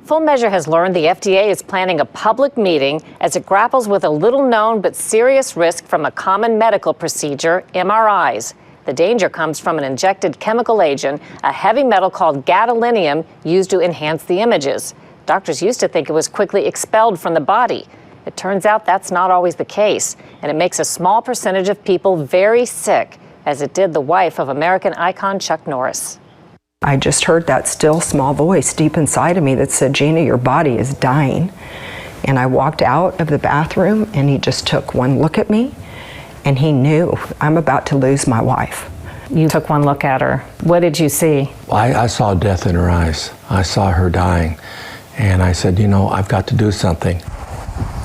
Full Measure has learned the FDA is planning a public meeting as it grapples with a little-known but serious risk from a common medical procedure, MRIs. The danger comes from an injected chemical agent, a heavy metal called gadolinium, used to enhance the images. Doctors used to think it was quickly expelled from the body. It turns out that's not always the case, and it makes a small percentage of people very sick, as it did the wife of American icon Chuck Norris. I just heard that still small voice deep inside of me that said, Gina, your body is dying. And I walked out of the bathroom and he just took one look at me and he knew I'm about to lose my wife. You took one look at her. What did you see? I saw death in her eyes. I saw her dying. And I said, you know, I've got to do something.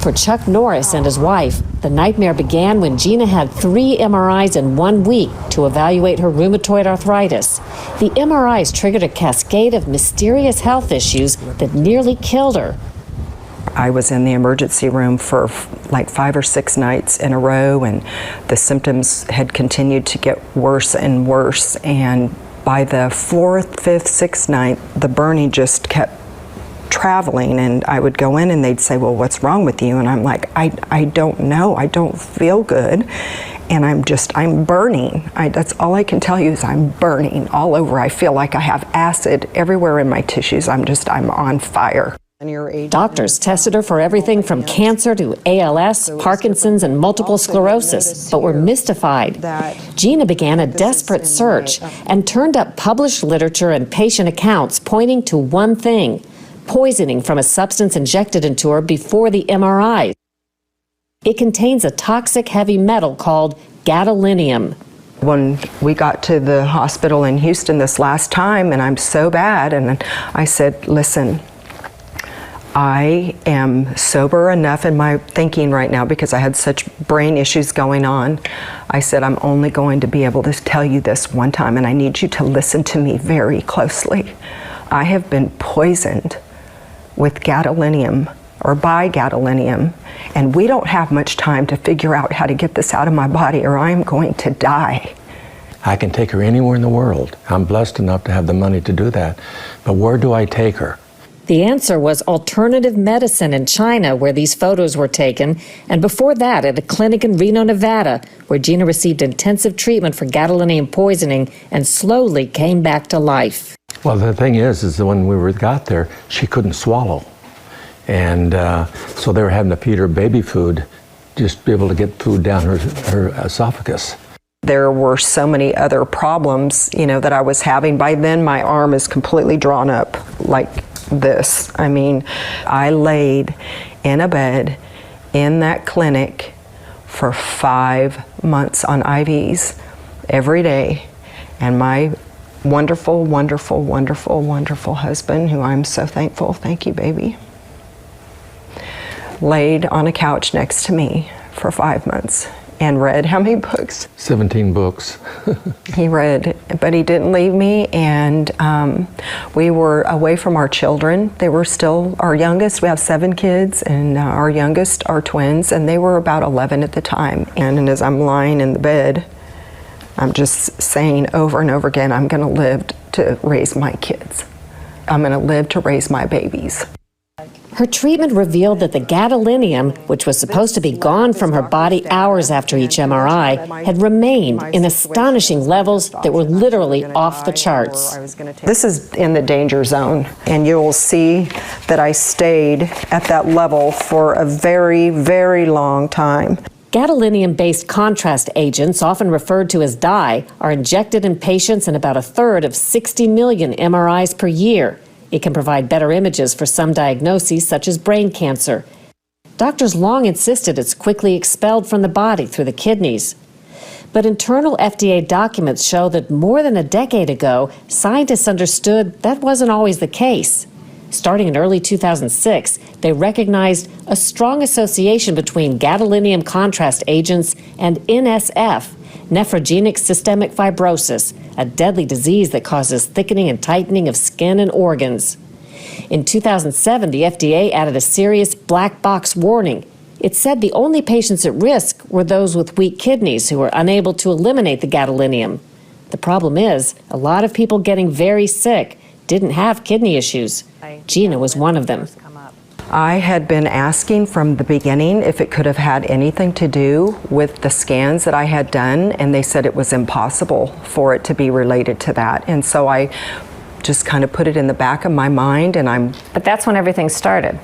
For Chuck Norris and his wife, the nightmare began when Gina had 3 MRIs in 1 week to evaluate her rheumatoid arthritis. The MRIs triggered a cascade of mysterious health issues that nearly killed her. I was in the emergency room for like 5 or 6 nights in a row, and the symptoms had continued to get worse and worse. And by the 4th, 5th, 6th night, the burning just kept traveling, and I would go in and they'd say, well, what's wrong with you? And I'm like, I don't know, I don't feel good, and I'm burning. That's all I can tell you is I'm burning all over. I feel like I have acid everywhere in my tissues. I'm on fire. Doctors tested her for everything from cancer to ALS, Parkinson's, and multiple sclerosis, but were mystified. Gina began a desperate search and turned up published literature and patient accounts pointing to one thing: poisoning from a substance injected into her before the MRI. It contains a toxic heavy metal called gadolinium. When we got to the hospital in Houston this last time, and I'm so bad, and I said, listen, I am sober enough in my thinking right now because I had such brain issues going on. I said, I'm only going to be able to tell you this one time, and I need you to listen to me very closely. I have been poisoned with gadolinium, or by gadolinium, and we don't have much time to figure out how to get this out of my body or I'm going to die. I can take her anywhere in the world. I'm blessed enough to have the money to do that. But where do I take her? The answer was alternative medicine in China, where these photos were taken, and before that at a clinic in Reno, Nevada, where Gina received intensive treatment for gadolinium poisoning and slowly came back to life. Well, the thing is that when we got there, she couldn't swallow. And so they were having to feed her baby food, just be able to get food down her esophagus. There were so many other problems, that I was having. By then, my arm is completely drawn up like this. I mean, I laid in a bed in that clinic for 5 months on IVs every day. And my wonderful, wonderful, wonderful, wonderful husband, who I'm so thankful, thank you, baby, laid on a couch next to me for 5 months and read how many books? 17 books. He read, but he didn't leave me, and we were away from our children. They were still our youngest. We have 7 kids, and our youngest are twins, and they were about 11 at the time. And as I'm lying in the bed, I'm just saying over and over again, I'm going to live to raise my kids. I'm going to live to raise my babies. Her treatment revealed that the gadolinium, which was supposed to be gone from her body hours after each MRI, had remained in astonishing levels that were literally off the charts. This is in the danger zone, and you'll see that I stayed at that level for a very, very long time. Gadolinium-based contrast agents, often referred to as dye, are injected in patients in about 1/3 of 60 million MRIs per year. It can provide better images for some diagnoses, such as brain cancer. Doctors long insisted it's quickly expelled from the body through the kidneys. But internal FDA documents show that more than a decade ago, scientists understood that wasn't always the case. Starting in early 2006, they recognized a strong association between gadolinium contrast agents and NSF, nephrogenic systemic fibrosis, a deadly disease that causes thickening and tightening of skin and organs. In 2007, the FDA added a serious black box warning. It said the only patients at risk were those with weak kidneys who were unable to eliminate the gadolinium. The problem is, a lot of people getting very sick didn't have kidney issues. Gina was one of them. I had been asking from the beginning if it could have had anything to do with the scans that I had done, and they said it was impossible for it to be related to that. And so I just kind of put it in the back of my mind, and But that's when everything started.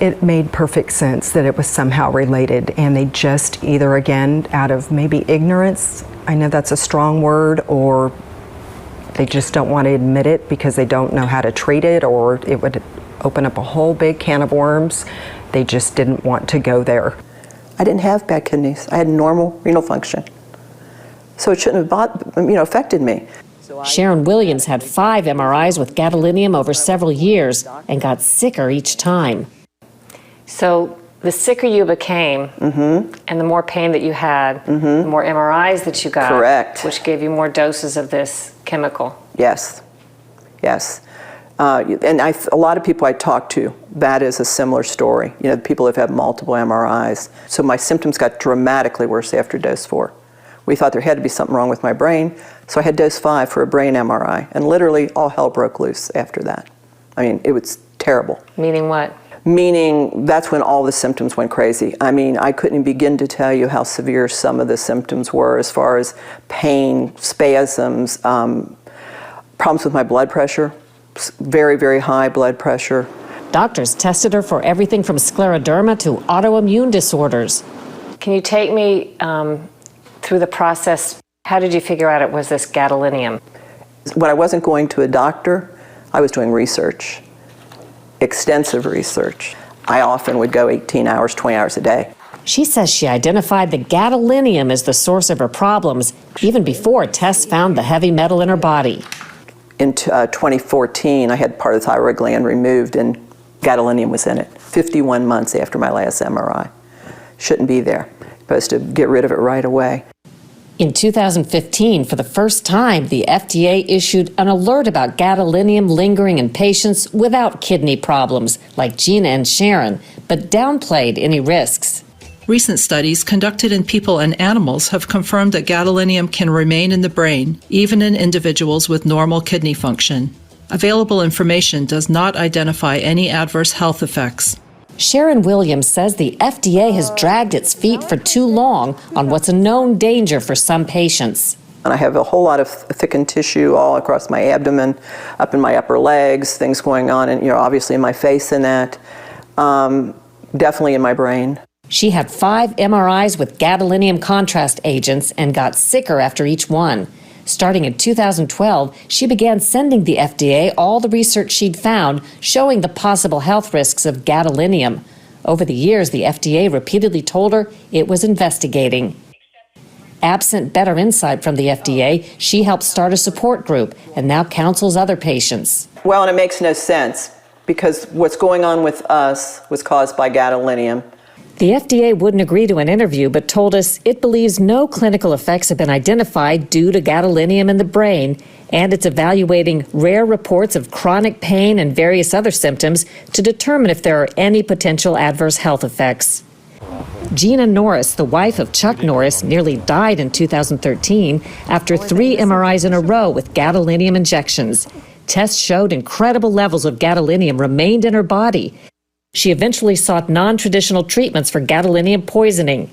it made perfect sense that it was somehow related, and they just either, again, out of maybe ignorance, I know that's a strong word, or they just don't want to admit it because they don't know how to treat it, or it would open up a whole big can of worms. They just didn't want to go there. I didn't have bad kidneys. I had normal renal function. So it shouldn't have affected me. Sharon Williams had 5 MRIs with gadolinium over several years and got sicker each time. So the sicker you became and the more pain that you had, the more MRIs that you got, Correct. which gave you more doses of this chemical. Yes, yes. And a lot of people I talk to, that is a similar story. You know, people have had multiple MRIs. So my symptoms got dramatically worse after dose 4. We thought there had to be something wrong with my brain, so I had dose 5 for a brain MRI, and literally all hell broke loose after that. I mean, it was terrible. Meaning what? Meaning that's when all the symptoms went crazy. I mean, I couldn't begin to tell you how severe some of the symptoms were as far as pain, spasms, problems with my blood pressure, very, very high blood pressure. Doctors tested her for everything from scleroderma to autoimmune disorders. Can you take me through the process? How did you figure out it was this gadolinium? When I wasn't going to a doctor, I was doing research, extensive research. I often would go 18 hours, 20 hours a day. She says she identified the gadolinium as the source of her problems even before tests found the heavy metal in her body. In 2014, I had part of the thyroid gland removed and gadolinium was in it. 51 months after my last MRI. Shouldn't be there. Supposed to get rid of it right away. In 2015, for the first time, the FDA issued an alert about gadolinium lingering in patients without kidney problems, like Gina and Sharon, but downplayed any risks. Recent studies conducted in people and animals have confirmed that gadolinium can remain in the brain, even in individuals with normal kidney function. Available information does not identify any adverse health effects. Sharon Williams says the FDA has dragged its feet for too long on what's a known danger for some patients. And I have a whole lot of thickened tissue all across my abdomen, up in my upper legs, things going on, and obviously in my face and that, definitely in my brain. She had 5 MRIs with gadolinium contrast agents and got sicker after each one. Starting in 2012, she began sending the FDA all the research she'd found showing the possible health risks of gadolinium. Over the years, the FDA repeatedly told her it was investigating. Absent better insight from the FDA, she helped start a support group and now counsels other patients. Well, and it makes no sense because what's going on with us was caused by gadolinium. The FDA wouldn't agree to an interview, but told us it believes no clinical effects have been identified due to gadolinium in the brain, and it's evaluating rare reports of chronic pain and various other symptoms to determine if there are any potential adverse health effects. Gina Norris, the wife of Chuck Norris, nearly died in 2013 after 3 MRIs in a row with gadolinium injections. Tests showed incredible levels of gadolinium remained in her body. She eventually sought non-traditional treatments for gadolinium poisoning.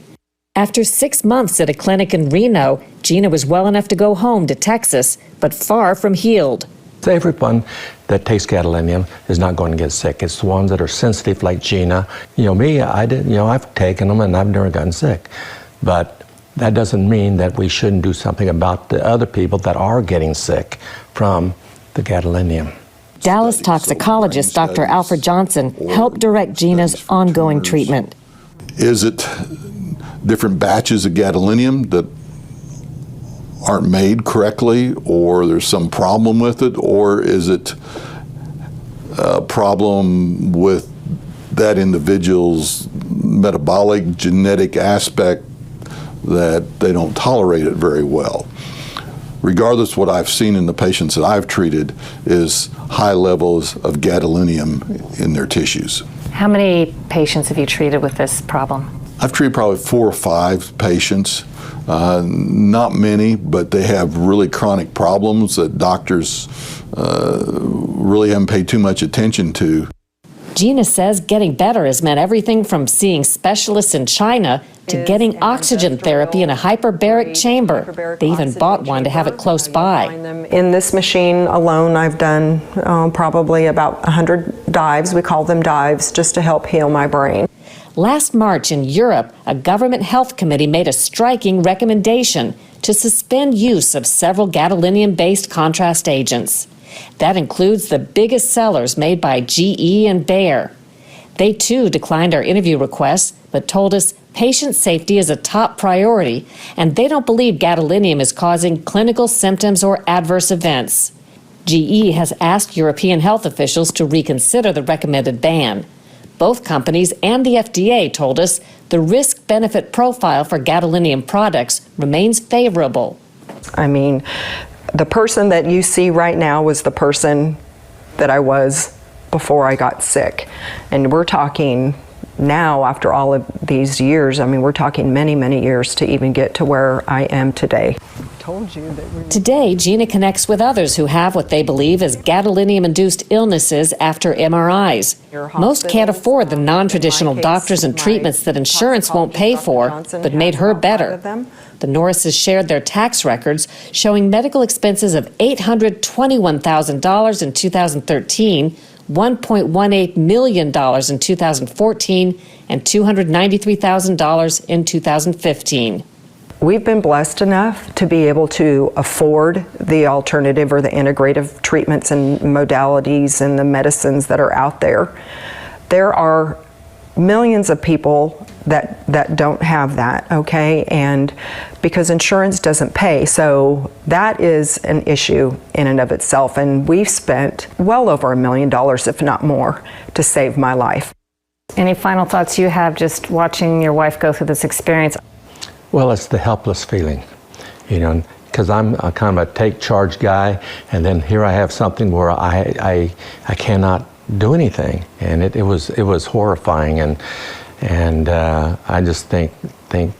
After 6 months at a clinic in Reno, Gina was well enough to go home to Texas, but far from healed. Everyone that takes gadolinium is not going to get sick. It's the ones that are sensitive like Gina. Me, I've taken them and I've never gotten sick. But that doesn't mean that we shouldn't do something about the other people that are getting sick from the gadolinium. Dallas toxicologist Dr. Alfred Johnson helped direct Gina's ongoing treatment. Is it different batches of gadolinium that aren't made correctly, or there's some problem with it, or is it a problem with that individual's metabolic genetic aspect that they don't tolerate it very well? Regardless, what I've seen in the patients that I've treated is high levels of gadolinium in their tissues. How many patients have you treated with this problem? I've treated probably 4 or 5 patients Not many, but they have really chronic problems that doctors really haven't paid too much attention to. Gina says getting better has meant everything from seeing specialists in China to getting oxygen therapy in a hyperbaric chamber. They even bought one to have it close by. In this machine alone, I've done probably about 100 dives. We call them dives, just to help heal my brain. Last March in Europe, a government health committee made a striking recommendation to suspend use of several gadolinium-based contrast agents. That includes the biggest sellers made by GE and Bayer. They too declined our interview requests, but told us patient safety is a top priority, and they don't believe gadolinium is causing clinical symptoms or adverse events. GE has asked European health officials to reconsider the recommended ban. Both companies and the FDA told us the risk-benefit profile for gadolinium products remains favorable. I mean, the person that you see right now was the person that I was before I got sick. And we're talking now, after all of these years, I mean, we're talking many, many years to even get to where I am today. Today, Gina connects with others who have what they believe is gadolinium-induced illnesses after MRIs. Most can't afford the non-traditional doctors and treatments that insurance won't pay for, but made her better. The Norrises shared their tax records, showing medical expenses of $821,000 in 2013, $1.18 million in 2014, and $293,000 in 2015. We've been blessed enough to be able to afford the alternative or the integrative treatments and modalities and the medicines that are out there. There are millions of people that don't have that, okay? And because insurance doesn't pay, so that is an issue in and of itself. And we've spent well over $1 million, if not more, to save my life. Any final thoughts you have just watching your wife go through this experience? Well, it's the helpless feeling, you know, because I'm a kind of a take charge guy, and then here I have something where I cannot do anything, and it was horrifying, and I just thank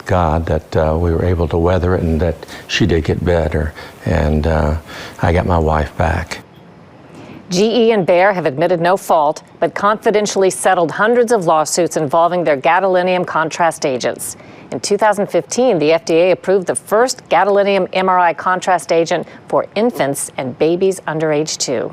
God that we were able to weather it, and that she did get better, and I got my wife back. GE and Bayer have admitted no fault, but confidentially settled hundreds of lawsuits involving their gadolinium contrast agents. In 2015, the FDA approved the first gadolinium MRI contrast agent for infants and babies under age 2.